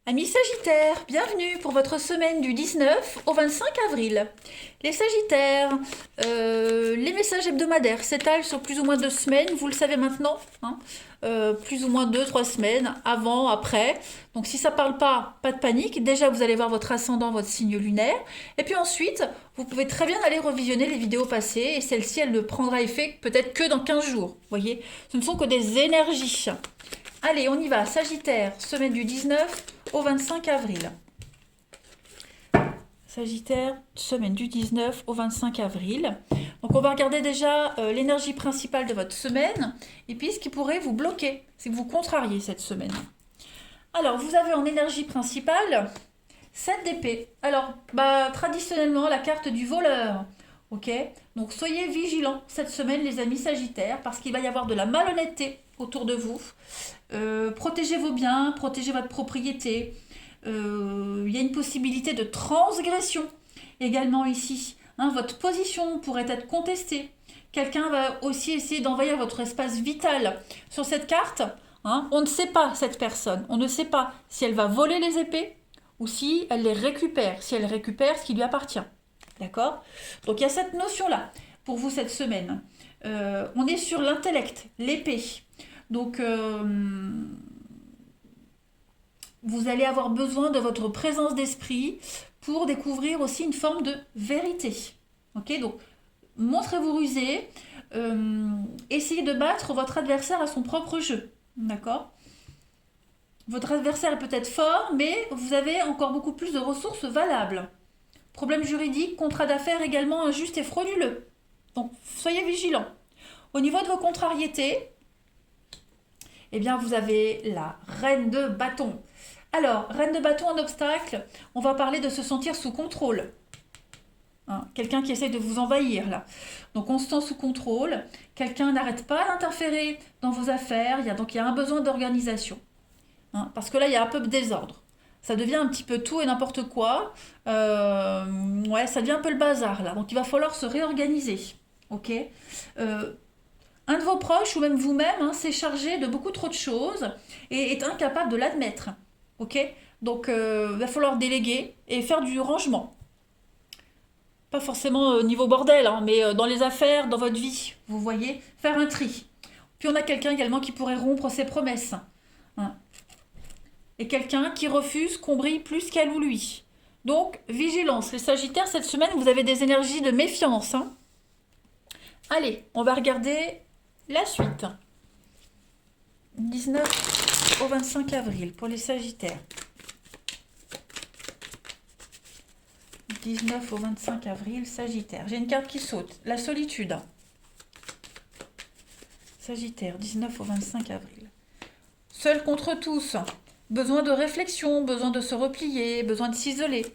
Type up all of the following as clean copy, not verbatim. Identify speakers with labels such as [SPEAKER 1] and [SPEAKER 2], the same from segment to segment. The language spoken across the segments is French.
[SPEAKER 1] Amis Sagittaires, bienvenue pour votre semaine du 19 au 25 avril. Les Sagittaires, les messages hebdomadaires s'étalent sur plus ou moins 2 semaines, vous le savez maintenant, hein, plus ou moins 2, 3 semaines, avant, après. Donc si ça ne parle pas, pas de panique. Déjà, vous allez voir votre ascendant, votre signe lunaire. Et puis ensuite, vous pouvez très bien aller revisionner les vidéos passées et celle-ci, elle ne prendra effet peut-être que dans 15 jours. Vous voyez, ce ne sont que des énergies. Allez, on y va. Sagittaire, semaine du 19 au 25 avril. Sagittaire, semaine du 19 au 25 avril. Donc on va regarder déjà l'énergie principale de votre semaine et puis ce qui pourrait vous bloquer, si vous contrariez cette semaine. Alors, vous avez en énergie principale 7 d'épée. Alors, traditionnellement, la carte du voleur. Ok. Donc, soyez vigilants cette semaine, les amis Sagittaires, parce qu'il va y avoir de la malhonnêteté autour de vous. Protégez vos biens, protégez votre propriété. Il y a une possibilité de transgression également ici. Hein, votre position pourrait être contestée. Quelqu'un va aussi essayer d'envahir votre espace vital. Sur cette carte, hein, on ne sait pas cette personne. On ne sait pas si elle va voler les épées ou si elle les récupère. Si elle récupère ce qui lui appartient. D'accord? Donc il y a cette notion-là pour vous cette semaine. On est sur l'intellect, l'épée. Donc, vous allez avoir besoin de votre présence d'esprit pour découvrir aussi une forme de vérité. Ok, donc montrez-vous rusé, essayez de battre votre adversaire à son propre jeu. D'accord? Votre adversaire est peut-être fort, mais vous avez encore beaucoup plus de ressources valables. Problème juridique, contrat d'affaires également injuste et frauduleux. Donc soyez vigilants. Au niveau de vos contrariétés, eh bien vous avez la reine de bâton. Alors, reine de bâton, un obstacle, on va parler de se sentir sous contrôle. Hein, quelqu'un qui essaie de vous envahir là. Donc on se sent sous contrôle, quelqu'un n'arrête pas d'interférer dans vos affaires, donc il y a un besoin d'organisation. Hein, parce que là, il y a un peu de désordre. Ça devient un petit peu tout et n'importe quoi. Ouais, ça devient un peu le bazar là. Donc il va falloir se réorganiser. Ok. Un de vos proches ou même vous-même, hein, s'est chargé de beaucoup trop de choses et est incapable de l'admettre. Ok. Donc il va falloir déléguer et faire du rangement. Pas forcément au niveau bordel, hein, mais dans les affaires, dans votre vie, vous voyez, faire un tri. Puis on a quelqu'un également qui pourrait rompre ses promesses. Hein. Et quelqu'un qui refuse qu'on brille plus qu'elle ou lui. Donc, vigilance. Les Sagittaires, cette semaine, vous avez des énergies de méfiance. Hein. Allez, on va regarder la suite. 19 au 25 avril pour les Sagittaires. 19 au 25 avril, Sagittaire. J'ai une carte qui saute. La solitude. Sagittaire, 19 au 25 avril. Seul contre tous. Besoin de réflexion, besoin de se replier, besoin de s'isoler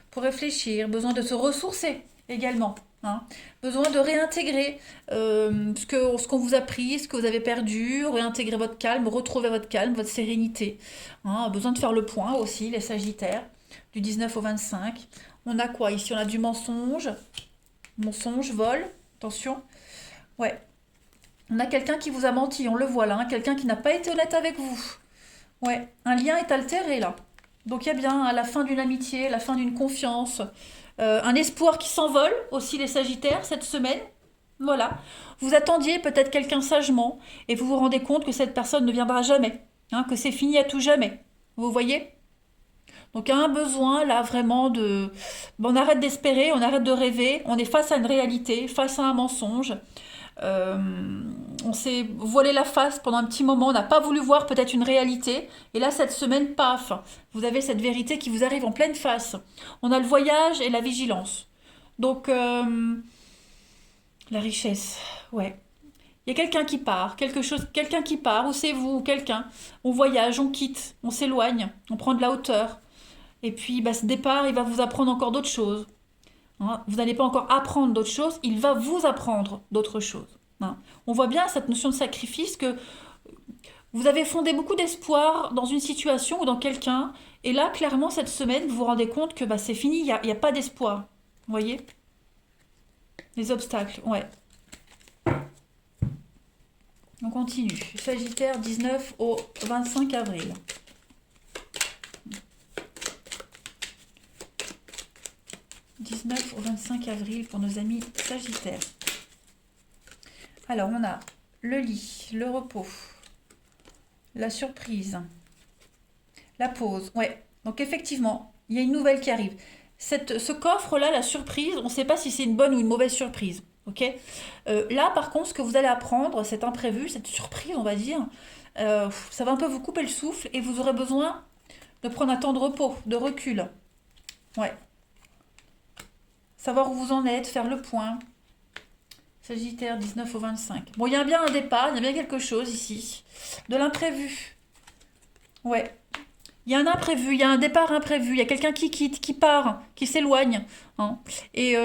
[SPEAKER 1] pour réfléchir, besoin de se ressourcer également. Hein. Besoin de réintégrer ce qu'on vous a pris, ce que vous avez perdu, réintégrer votre calme, retrouver votre calme, votre sérénité. Hein. Besoin de faire le point aussi, les Sagittaires, du 19 au 25. On a quoi ici? On a du mensonge, vol, attention. Ouais. On a quelqu'un qui vous a menti, on le voit là, hein. Quelqu'un qui n'a pas été honnête avec vous. Ouais, un lien est altéré là. Donc il y a bien à la fin d'une amitié, la fin d'une confiance, un espoir qui s'envole aussi les Sagittaires cette semaine. Voilà. Vous attendiez peut-être quelqu'un sagement et vous vous rendez compte que cette personne ne viendra jamais, hein, que c'est fini à tout jamais. Vous voyez? Donc il y a un besoin là vraiment de... Bon, on arrête d'espérer, on arrête de rêver, on est face à une réalité, face à un mensonge. Euh, on s'est voilé la face pendant un petit moment, on n'a pas voulu voir peut-être une réalité. Et là, cette semaine, paf, vous avez cette vérité qui vous arrive en pleine face. On a le voyage et la vigilance. Donc, la richesse, ouais. Il y a quelqu'un qui part, quelqu'un qui part, ou c'est vous, ou quelqu'un. On voyage, on quitte, on s'éloigne, on prend de la hauteur. Et puis, ce départ, il va vous apprendre encore d'autres choses. Hein. Vous n'allez pas encore apprendre d'autres choses, il va vous apprendre d'autres choses. Hein. On voit bien cette notion de sacrifice que vous avez fondé beaucoup d'espoir dans une situation ou dans quelqu'un, et là, clairement, cette semaine, vous vous rendez compte que c'est fini, il y a pas d'espoir. Vous voyez? Les obstacles, ouais. On continue. Sagittaire, 19 au 25 avril. 19 au 25 avril pour nos amis Sagittaires. Alors, on a le lit, le repos, la surprise, la pause. Ouais, donc effectivement, il y a une nouvelle qui arrive. Ce coffre-là, la surprise, on ne sait pas si c'est une bonne ou une mauvaise surprise. Ok. Là, par contre, ce que vous allez apprendre, cet imprévu, cette surprise, on va dire, ça va un peu vous couper le souffle et vous aurez besoin de prendre un temps de repos, de recul. Ouais. Savoir où vous en êtes, faire le point. Sagittaire, 19 au 25. Bon, il y a bien un départ, il y a bien quelque chose ici. De l'imprévu. Ouais. Il y a un imprévu, il y a un départ imprévu, il y a quelqu'un qui quitte, qui part, qui s'éloigne. Hein. Et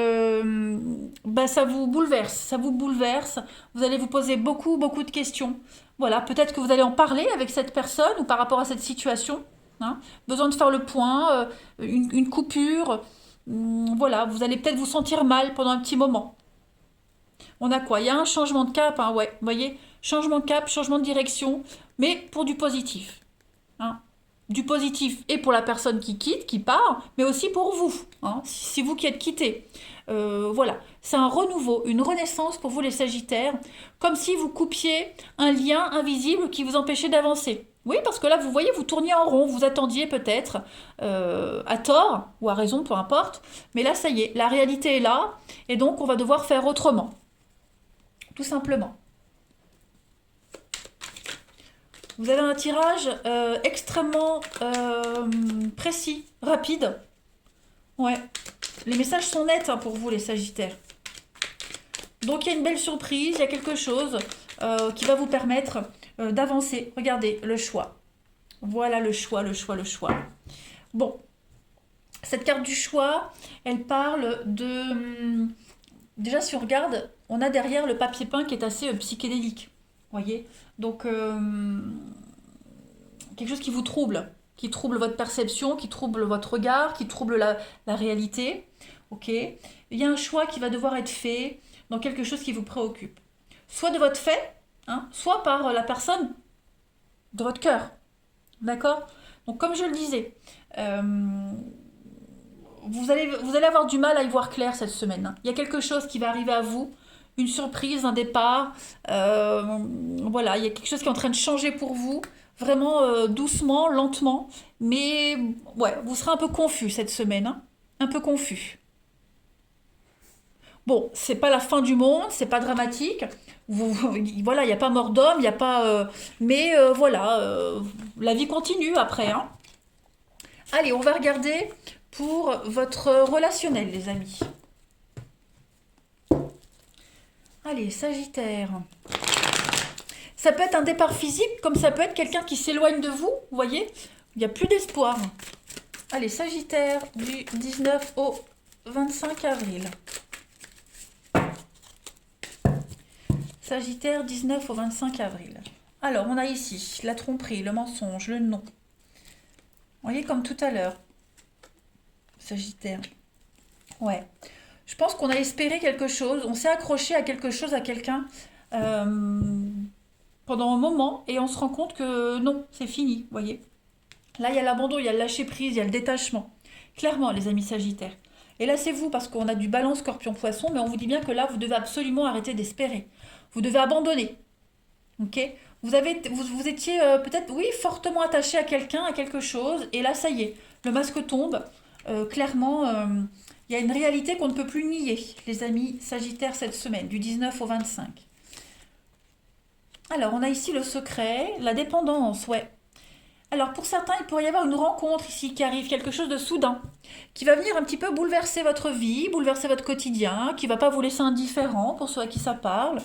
[SPEAKER 1] bah, ça vous bouleverse, ça vous bouleverse. Vous allez vous poser beaucoup, beaucoup de questions. Voilà, peut-être que vous allez en parler avec cette personne ou par rapport à cette situation. Hein. Besoin de faire le point, une coupure. Voilà, vous allez peut-être vous sentir mal pendant un petit moment. On a quoi? Il y a un changement de cap, hein, ouais, vous voyez, changement de cap, changement de direction, mais pour du positif. Hein. Du positif et pour la personne qui quitte, qui part, mais aussi pour vous, hein, si vous qui êtes quitté. Voilà, c'est un renouveau, une renaissance pour vous les Sagittaires, comme si vous coupiez un lien invisible qui vous empêchait d'avancer. Oui, parce que là, vous voyez, vous tourniez en rond, vous attendiez peut-être, à tort ou à raison, peu importe, mais là, ça y est, la réalité est là, et donc on va devoir faire autrement, tout simplement. Vous avez un tirage extrêmement précis, rapide. Ouais. Les messages sont nets hein, pour vous, les Sagittaires. Donc, il y a une belle surprise, il y a quelque chose qui va vous permettre d'avancer. Regardez, le choix. Voilà le choix, le choix, le choix. Bon. Cette carte du choix, elle parle de... déjà, si on regarde, on a derrière le papier peint qui est assez psychédélique. Voyez, donc quelque chose qui trouble votre perception, qui trouble votre regard, qui trouble la réalité. Ok, il y a un choix qui va devoir être fait dans quelque chose qui vous préoccupe, soit de votre fait, hein, soit par la personne de votre cœur. D'accord. Donc comme je le disais, vous allez avoir du mal à y voir clair cette semaine. Hein. Il y a quelque chose qui va arriver à vous. Une surprise, un départ, voilà, il y a quelque chose qui est en train de changer pour vous, vraiment doucement, lentement, mais ouais, vous serez un peu confus cette semaine, hein, un peu confus. Bon, c'est pas la fin du monde, c'est pas dramatique, voilà, il n'y a pas mort d'homme, il n'y a pas, mais voilà, la vie continue après, hein. Allez, on va regarder pour votre relationnel, les amis. Allez, Sagittaire. Ça peut être un départ physique, comme ça peut être quelqu'un qui s'éloigne de vous, vous voyez. Il n'y a plus d'espoir. Allez, Sagittaire, du 19 au 25 avril. Sagittaire, 19 au 25 avril. Alors, on a ici la tromperie, le mensonge, le non. Vous voyez, comme tout à l'heure. Sagittaire. Ouais. Je pense qu'on a espéré quelque chose, on s'est accroché à quelque chose, à quelqu'un pendant un moment et on se rend compte que non, c'est fini, vous voyez. Là, il y a l'abandon, il y a le lâcher prise, il y a le détachement. Clairement, les amis Sagittaires. Et là, c'est vous parce qu'on a du Balance, Scorpion, Poisson, mais on vous dit bien que là, vous devez absolument arrêter d'espérer. Vous devez abandonner. Ok. Vous étiez peut-être, oui, fortement attaché à quelqu'un, à quelque chose, et là, ça y est, le masque tombe. Clairement, il y a une réalité qu'on ne peut plus nier, les amis Sagittaires, cette semaine, du 19 au 25. Alors, on a ici le secret, la dépendance, ouais. Alors, pour certains, il pourrait y avoir une rencontre ici qui arrive, quelque chose de soudain, qui va venir un petit peu bouleverser votre vie, bouleverser votre quotidien, qui ne va pas vous laisser indifférent pour ceux à qui ça parle.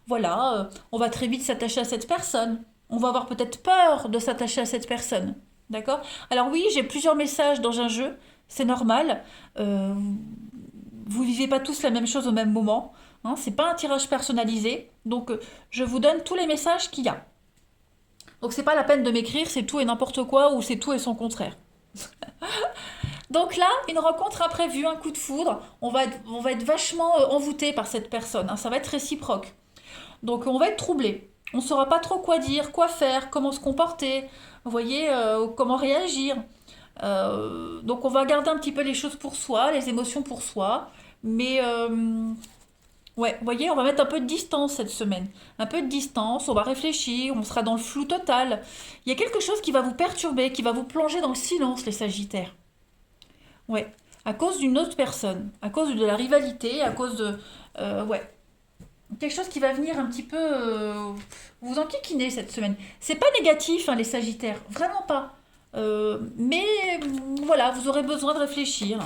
[SPEAKER 1] Voilà, on va très vite s'attacher à cette personne. On va avoir peut-être peur de s'attacher à cette personne. D'accord? Alors oui, j'ai plusieurs messages dans un jeu, c'est normal. Vous vivez pas tous la même chose au même moment. Hein, c'est pas un tirage personnalisé. Donc je vous donne tous les messages qu'il y a. Donc c'est pas la peine de m'écrire c'est tout et n'importe quoi ou c'est tout et son contraire. Donc là, une rencontre imprévue, un coup de foudre. On va être vachement envoûté par cette personne. Hein, ça va être réciproque. Donc on va être troublé. On ne saura pas trop quoi dire, quoi faire, comment se comporter. Vous voyez, comment réagir. Donc on va garder un petit peu les choses pour soi, les émotions pour soi. Mais ouais, vous voyez, on va mettre un peu de distance cette semaine. Un peu de distance, on va réfléchir, on sera dans le flou total. Il y a quelque chose qui va vous perturber, qui va vous plonger dans le silence, les Sagittaires. Ouais, à cause d'une autre personne, à cause de la rivalité, à cause de... ouais, quelque chose qui va venir un petit peu vous enquiquiner cette semaine. C'est pas négatif, hein, les Sagittaires, vraiment pas. Mais voilà, vous aurez besoin de réfléchir.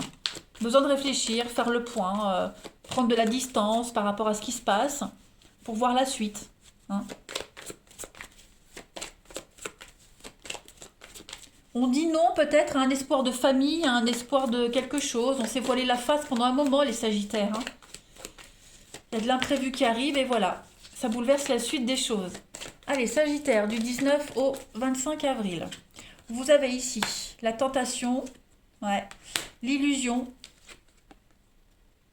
[SPEAKER 1] Besoin de réfléchir, faire le point, prendre de la distance par rapport à ce qui se passe pour voir la suite. Hein. On dit non peut-être à un espoir de famille, à un espoir de quelque chose. On s'est voilé la face pendant un moment, les Sagittaires. Hein. Il y a de l'imprévu qui arrive et voilà, ça bouleverse la suite des choses. Allez, Sagittaire, du 19 au 25 avril. Vous avez ici la tentation, ouais, l'illusion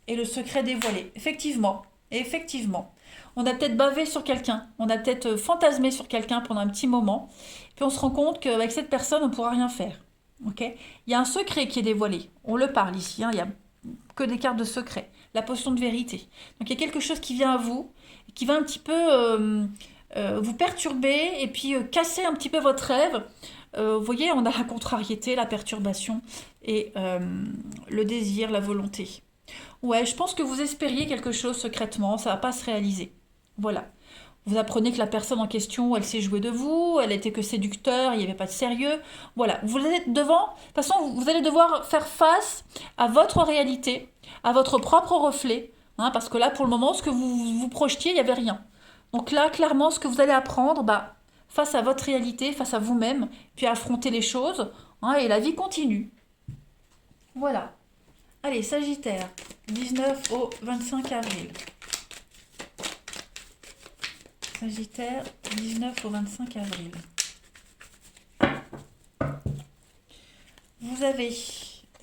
[SPEAKER 1] et le secret dévoilé. Effectivement, effectivement. On a peut-être bavé sur quelqu'un, on a peut-être fantasmé sur quelqu'un pendant un petit moment, puis on se rend compte qu'avec cette personne, on ne pourra rien faire. Ok. Il y a un secret qui est dévoilé. On le parle ici, hein, il y a que des cartes de secret. La potion de vérité. Donc il y a quelque chose qui vient à vous, qui va un petit peu vous perturber et puis casser un petit peu votre rêve. Vous voyez, on a la contrariété, la perturbation et le désir, la volonté. Ouais, je pense que vous espériez quelque chose secrètement, ça va pas se réaliser. Voilà. Vous apprenez que la personne en question, elle s'est jouée de vous, elle était que séducteur, il n'y avait pas de sérieux. Voilà, vous êtes devant. De toute façon, vous allez devoir faire face à votre réalité, à votre propre reflet. Hein, parce que là, pour le moment, ce que vous projetiez, il n'y avait rien. Donc là, clairement, ce que vous allez apprendre, bah, face à votre réalité, face à vous-même, puis affronter les choses, hein, et la vie continue. Voilà. Allez, Sagittaire, 19 au 25 avril. Sagittaire, 19 au 25 avril. Vous avez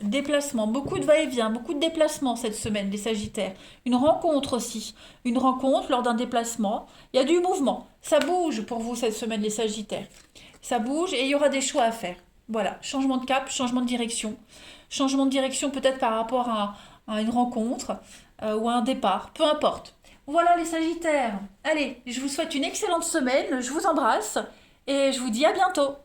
[SPEAKER 1] déplacement, beaucoup de va-et-vient, beaucoup de déplacements cette semaine, les Sagittaires. Une rencontre aussi, une rencontre lors d'un déplacement. Il y a du mouvement, ça bouge pour vous cette semaine, les Sagittaires. Ça bouge et il y aura des choix à faire. Voilà, changement de cap, changement de direction. Changement de direction peut-être par rapport à une rencontre ou à un départ, peu importe. Voilà les Sagittaires. Allez, je vous souhaite une excellente semaine, je vous embrasse et je vous dis à bientôt.